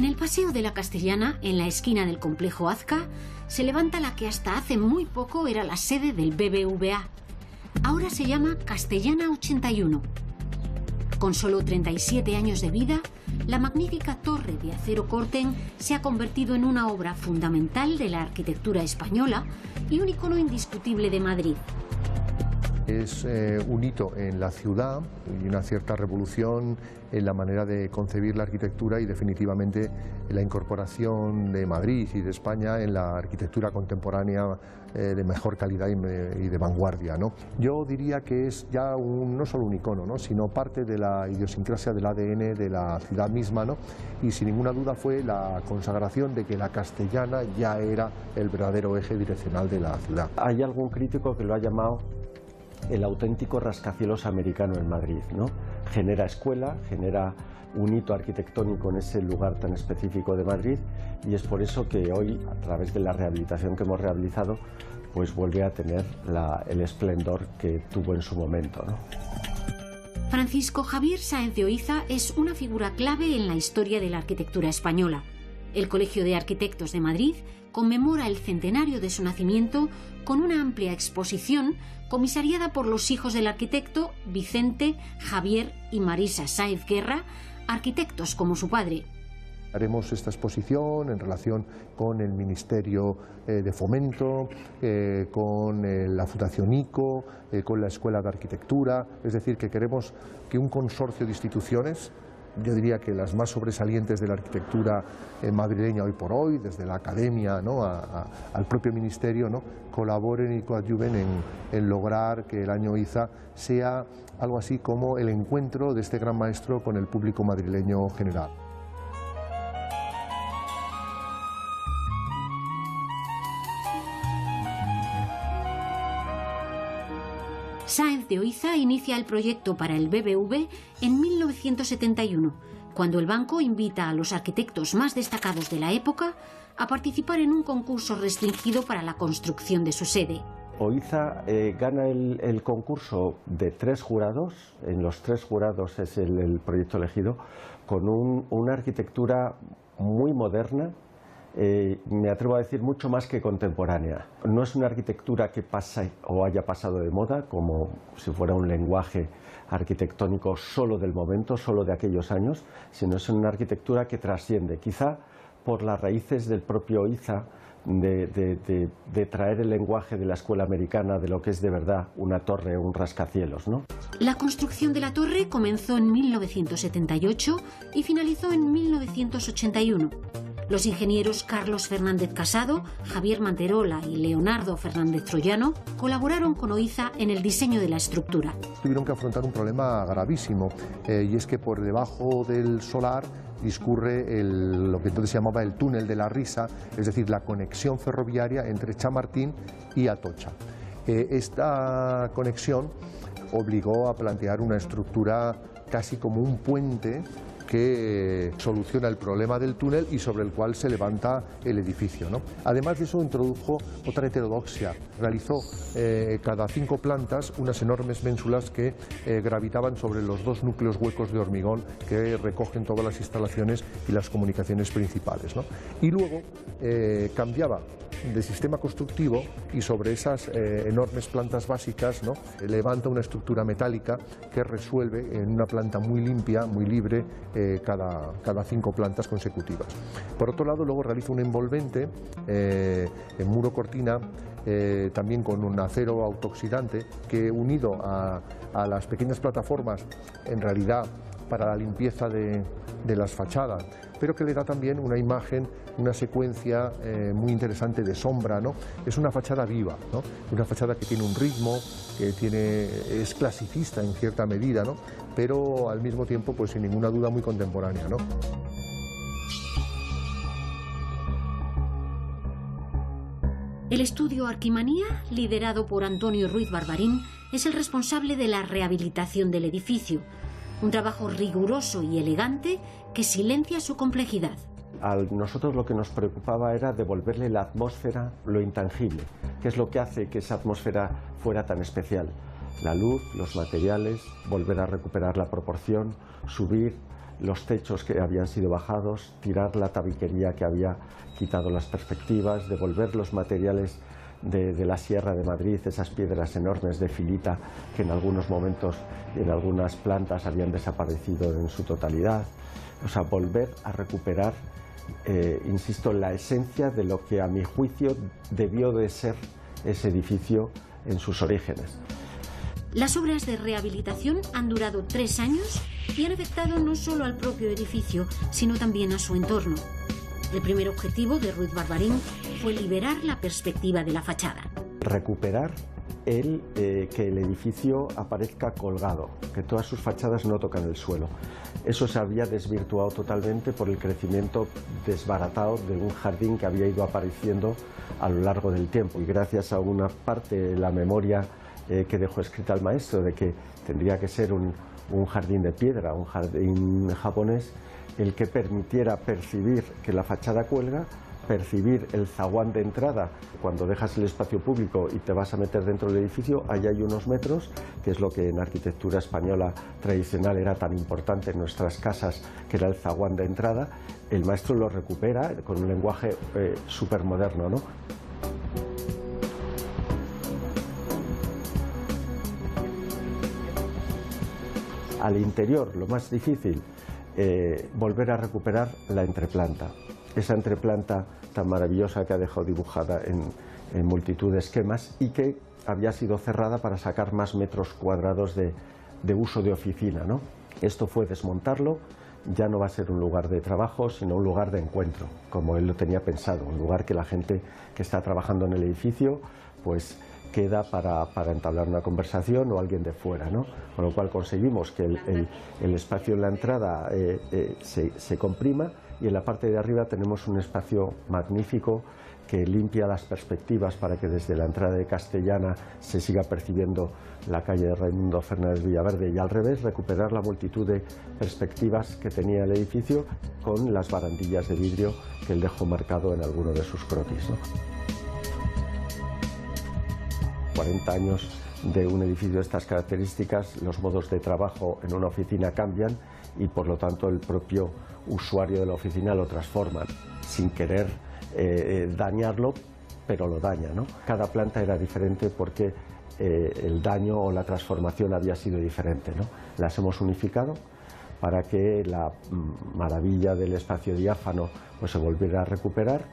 En el Paseo de la Castellana, en la esquina del complejo Azca, se levanta la que hasta hace muy poco era la sede del BBVA. Ahora se llama Castellana 81. Con solo 37 años de vida, la magnífica torre de acero Corten se ha convertido en una obra fundamental de la arquitectura española y un icono indiscutible de Madrid. Es un hito en la ciudad y una cierta revolución en la manera de concebir la arquitectura y definitivamente la incorporación de Madrid y de España en la arquitectura contemporánea de mejor calidad y de vanguardia, ¿no? Yo diría que es ya no solo un icono, ¿no?, sino parte de la idiosincrasia del ADN de la ciudad misma, ¿no? Y sin ninguna duda fue la consagración de que la Castellana ya era el verdadero eje direccional de la ciudad. Hay algún crítico que lo ha llamado el auténtico rascacielos americano en Madrid, ¿no? Genera escuela, genera un hito arquitectónico en ese lugar tan específico de Madrid, y es por eso que hoy, a través de la rehabilitación que hemos realizado, pues vuelve a tener el esplendor que tuvo en su momento, ¿no? Francisco Javier Sáenz de Oiza es una figura clave en la historia de la arquitectura española. El Colegio de Arquitectos de Madrid conmemora el centenario de su nacimiento con una amplia exposición comisariada por los hijos del arquitecto Vicente, Javier y Marisa Sáenz Guerra, arquitectos como su padre. Haremos esta exposición en relación con el Ministerio de Fomento, con la Fundación ICO, con la Escuela de Arquitectura. Es decir, que queremos que un consorcio de instituciones, yo diría que las más sobresalientes de la arquitectura madrileña hoy por hoy, desde la academia, ¿no?, al propio ministerio, ¿no?, colaboren y coadyuven en lograr que el Año Oiza sea algo así como el encuentro de este gran maestro con el público madrileño general. Sáenz de Oiza inicia el proyecto para el BBV en 1971, cuando el banco invita a los arquitectos más destacados de la época a participar en un concurso restringido para la construcción de su sede. Oiza gana el concurso de 3 jurados, en los 3 jurados es el proyecto elegido, con una arquitectura muy moderna, me atrevo a decir mucho más que contemporánea. No es una arquitectura que pasa o haya pasado de moda, como si fuera un lenguaje arquitectónico solo del momento, solo de aquellos años, sino es una arquitectura que trasciende, quizá por las raíces del propio Oiza, de traer el lenguaje de la escuela americana, de lo que es de verdad una torre o un rascacielos, ¿no? La construcción de la torre comenzó en 1978 y finalizó en 1981. Los ingenieros Carlos Fernández Casado, Javier Manterola y Leonardo Fernández Troyano colaboraron con Oiza en el diseño de la estructura. Tuvieron que afrontar un problema gravísimo, y es que por debajo del solar discurre lo que entonces se llamaba el túnel de la Risa, es decir, la conexión ferroviaria entre Chamartín y Atocha. Esta conexión obligó a plantear una estructura casi como un puente que soluciona el problema del túnel y sobre el cual se levanta el edificio, ¿no? Además de eso, introdujo otra heterodoxia. Realizó cada 5 plantas unas enormes ménsulas que gravitaban sobre los 2 núcleos huecos de hormigón que recogen todas las instalaciones y las comunicaciones principales, ¿no? Y luego cambiaba de sistema constructivo y sobre esas enormes plantas básicas, ¿no?, levanta una estructura metálica que resuelve en una planta muy limpia, muy libre, cada 5 plantas consecutivas. Por otro lado, luego realiza un envolvente en muro cortina, también con un acero autooxidante, que unido a las pequeñas plataformas, en realidad para la limpieza de las fachadas, pero que le da también una imagen, una secuencia muy interesante de sombra, ¿no? Es una fachada viva, ¿no?, una fachada que tiene un ritmo, es clasicista en cierta medida, ¿no?, pero al mismo tiempo, pues sin ninguna duda, muy contemporánea, ¿no? El estudio Arquimanía, liderado por Antonio Ruiz Barbarín, es el responsable de la rehabilitación del edificio. Un trabajo riguroso y elegante que silencia su complejidad. A nosotros lo que nos preocupaba era devolverle la atmósfera, lo intangible, que es lo que hace que esa atmósfera fuera tan especial. La luz, los materiales, volver a recuperar la proporción, subir los techos que habían sido bajados, tirar la tabiquería que había quitado las perspectivas, devolver los materiales de la Sierra de Madrid, esas piedras enormes de filita que en algunos momentos y en algunas plantas habían desaparecido en su totalidad. O sea, volver a recuperar, insisto, la esencia de lo que a mi juicio debió de ser ese edificio en sus orígenes. Las obras de rehabilitación han durado 3 años y han afectado no solo al propio edificio, sino también a su entorno. El primer objetivo de Ruiz Barbarín fue liberar la perspectiva de la fachada. Recuperar que el edificio aparezca colgado, que todas sus fachadas no tocan el suelo. Eso se había desvirtuado totalmente por el crecimiento desbaratado de un jardín que había ido apareciendo a lo largo del tiempo. Y gracias a una parte de la memoria que dejó escrita el maestro de que tendría que ser un jardín de piedra, un jardín japonés, el que permitiera percibir que la fachada cuelga, percibir el zaguán de entrada. Cuando dejas el espacio público y te vas a meter dentro del edificio, ahí hay unos metros, que es lo que en arquitectura española tradicional era tan importante en nuestras casas, que era el zaguán de entrada. El maestro lo recupera con un lenguaje súper moderno, ¿no? Al interior, lo más difícil, volver a recuperar la entreplanta. Esa entreplanta tan maravillosa que ha dejado dibujada en multitud de esquemas y que había sido cerrada para sacar más metros cuadrados de uso de oficina, ¿no? Esto fue desmontarlo, ya no va a ser un lugar de trabajo, sino un lugar de encuentro, como él lo tenía pensado, un lugar que la gente que está trabajando en el edificio, pues queda para entablar una conversación o alguien de fuera, ¿no? Con lo cual conseguimos que el espacio en la entrada se comprima y en la parte de arriba tenemos un espacio magnífico que limpia las perspectivas para que desde la entrada de Castellana se siga percibiendo la calle de Raimundo Fernández Villaverde y al revés recuperar la multitud de perspectivas que tenía el edificio con las barandillas de vidrio que él dejó marcado en alguno de sus croquis, ¿no? 40 años de un edificio de estas características, los modos de trabajo en una oficina cambian y por lo tanto el propio usuario de la oficina lo transforma, sin querer dañarlo, pero lo daña, ¿no? Cada planta era diferente porque el daño o la transformación había sido diferente, ¿no? Las hemos unificado para que la maravilla del espacio diáfano pues se volviera a recuperar.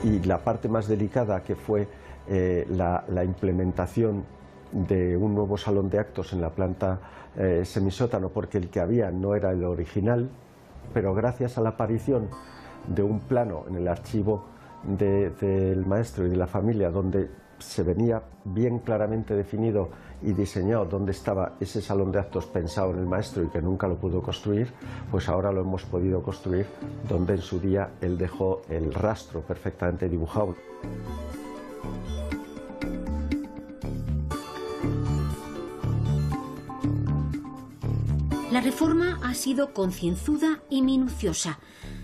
Y la parte más delicada, que fue la implementación de un nuevo salón de actos en la planta semisótano, porque el que había no era el original, pero gracias a la aparición de un plano en el archivo del maestro y de la familia, donde se venía bien claramente definido y diseñado dónde estaba ese salón de actos pensado en el maestro y que nunca lo pudo construir, pues ahora lo hemos podido construir donde en su día él dejó el rastro perfectamente dibujado. La reforma ha sido concienzuda y minuciosa.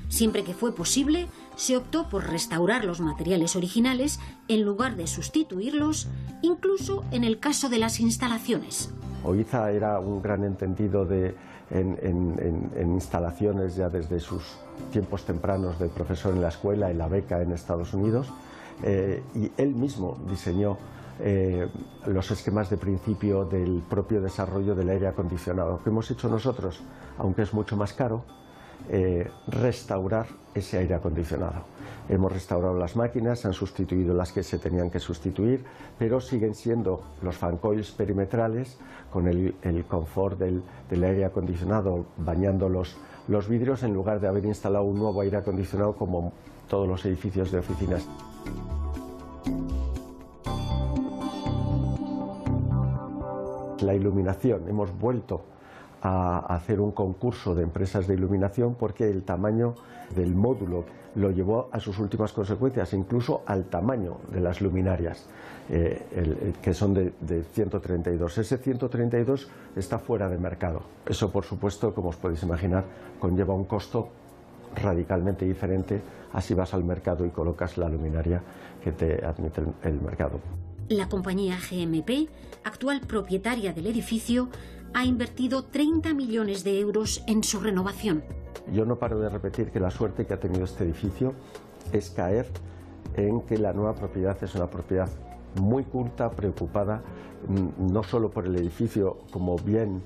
Siempre que fue posible, se optó por restaurar los materiales originales en lugar de sustituirlos, incluso en el caso de las instalaciones. Oiza era un gran entendido en instalaciones ya desde sus tiempos tempranos de profesor en la escuela y la beca en Estados Unidos, y él mismo diseñó los esquemas de principio del propio desarrollo del aire acondicionado. ¿Qué hemos hecho nosotros? Aunque es mucho más caro, restaurar ese aire acondicionado. Hemos restaurado las máquinas, han sustituido las que se tenían que sustituir, pero siguen siendo los fan coils perimetrales con el confort del aire acondicionado bañando los vidrios, en lugar de haber instalado un nuevo aire acondicionado como todos los edificios de oficinas. La iluminación, hemos vuelto a hacer un concurso de empresas de iluminación porque el tamaño del módulo lo llevó a sus últimas consecuencias, incluso al tamaño de las luminarias, que son de 132. Ese 132 está fuera de mercado. Eso, por supuesto, como os podéis imaginar, conlleva un costo radicalmente diferente a si vas al mercado y colocas la luminaria que te admite el mercado. La compañía GMP, actual propietaria del edificio, ha invertido 30 millones de euros en su renovación. Yo no paro de repetir que la suerte que ha tenido este edificio es caer en que la nueva propiedad es una propiedad muy culta, preocupada no solo por el edificio como bien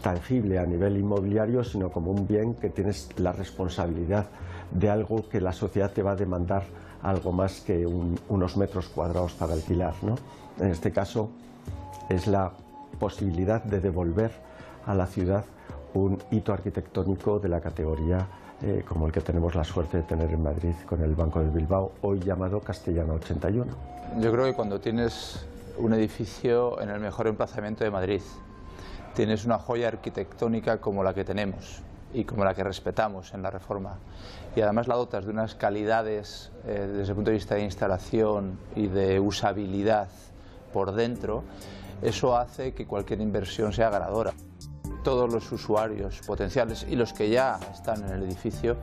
tangible a nivel inmobiliario, sino como un bien que tienes la responsabilidad de algo que la sociedad te va a demandar algo más que unos metros cuadrados para alquilar, ¿no? En este caso es la posibilidad de devolver a la ciudad un hito arquitectónico de la categoría como el que tenemos la suerte de tener en Madrid con el Banco de Bilbao, hoy llamado Castellana 81. Yo creo que cuando tienes un edificio en el mejor emplazamiento de Madrid, tienes una joya arquitectónica como la que tenemos y como la que respetamos en la Reforma, y además la dotas de unas calidades desde el punto de vista de instalación y de usabilidad por dentro, eso hace que cualquier inversión sea ganadora. Todos los usuarios potenciales y los que ya están en el edificio,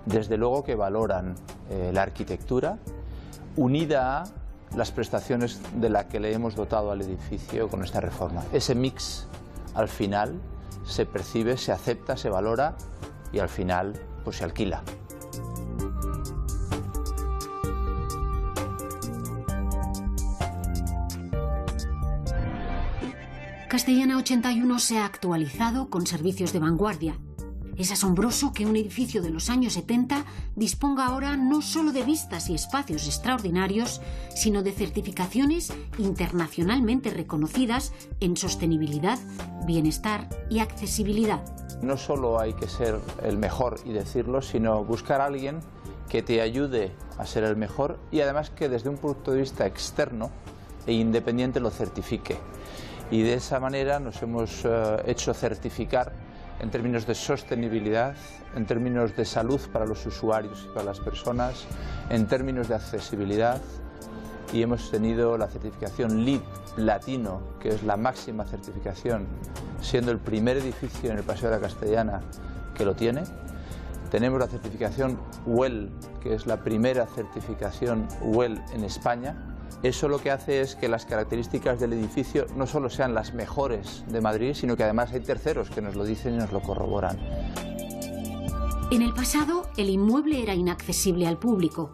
desde luego que valoran la arquitectura unida a las prestaciones de la que le hemos dotado al edificio con esta reforma. Ese mix al final se percibe, se acepta, se valora y al final pues se alquila. Castellana 81 se ha actualizado con servicios de vanguardia. Es asombroso que un edificio de los años 70 disponga ahora no solo de vistas y espacios extraordinarios, sino de certificaciones internacionalmente reconocidas en sostenibilidad, bienestar y accesibilidad. No solo hay que ser el mejor y decirlo, sino buscar a alguien que te ayude a ser el mejor y además que desde un punto de vista externo e independiente lo certifique. Y de esa manera nos hemos hecho certificar en términos de sostenibilidad, en términos de salud para los usuarios y para las personas, en términos de accesibilidad, y hemos tenido la certificación LEED Platino, que es la máxima certificación, siendo el primer edificio en el Paseo de la Castellana que lo tiene. Tenemos la certificación WELL, que es la primera certificación WELL en España. Eso lo que hace es que las características del edificio no solo sean las mejores de Madrid, sino que además hay terceros que nos lo dicen y nos lo corroboran. En el pasado, el inmueble era inaccesible al público.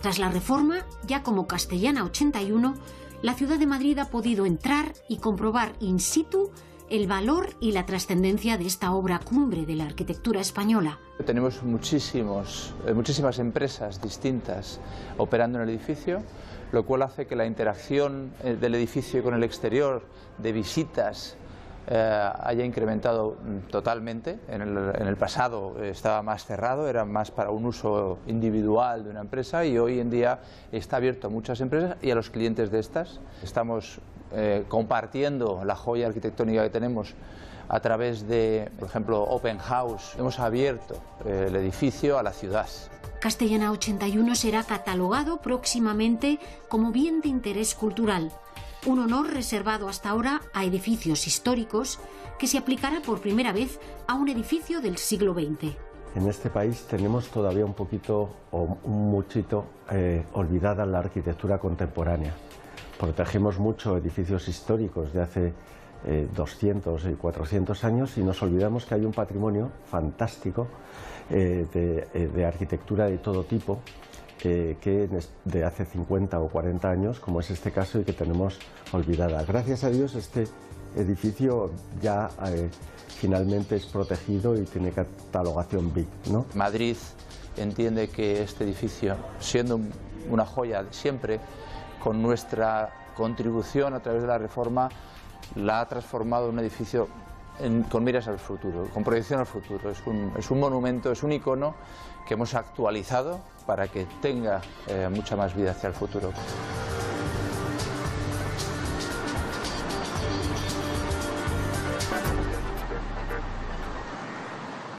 Tras la reforma, ya como Castellana 81, la ciudad de Madrid ha podido entrar y comprobar in situ el valor y la trascendencia de esta obra cumbre de la arquitectura española. Tenemos muchísimas empresas distintas operando en el edificio, lo cual hace que la interacción del edificio con el exterior, de visitas, haya incrementado totalmente. En el pasado estaba más cerrado, era más para un uso individual de una empresa, y hoy en día está abierto a muchas empresas y a los clientes de estas. Estamos compartiendo la joya arquitectónica que tenemos a través de, por ejemplo, Open House. Hemos abierto el edificio a la ciudad. Castellana 81 será catalogado próximamente como bien de interés cultural, un honor reservado hasta ahora a edificios históricos que se aplicará por primera vez a un edificio del siglo XX. En este país tenemos todavía un poquito o un muchito olvidada la arquitectura contemporánea. Protegemos mucho edificios históricos de hace 200 y 400 años y nos olvidamos que hay un patrimonio fantástico de arquitectura de todo tipo que de hace 50 o 40 años, como es este caso, y que tenemos olvidada. Gracias a Dios este edificio ya finalmente es protegido y tiene catalogación BIC, ¿no? Madrid entiende que este edificio, siendo una joya de siempre, con nuestra contribución a través de la reforma, la ha transformado en un edificio con miras al futuro, con proyección al futuro. Es un monumento, es un icono que hemos actualizado para que tenga mucha más vida hacia el futuro.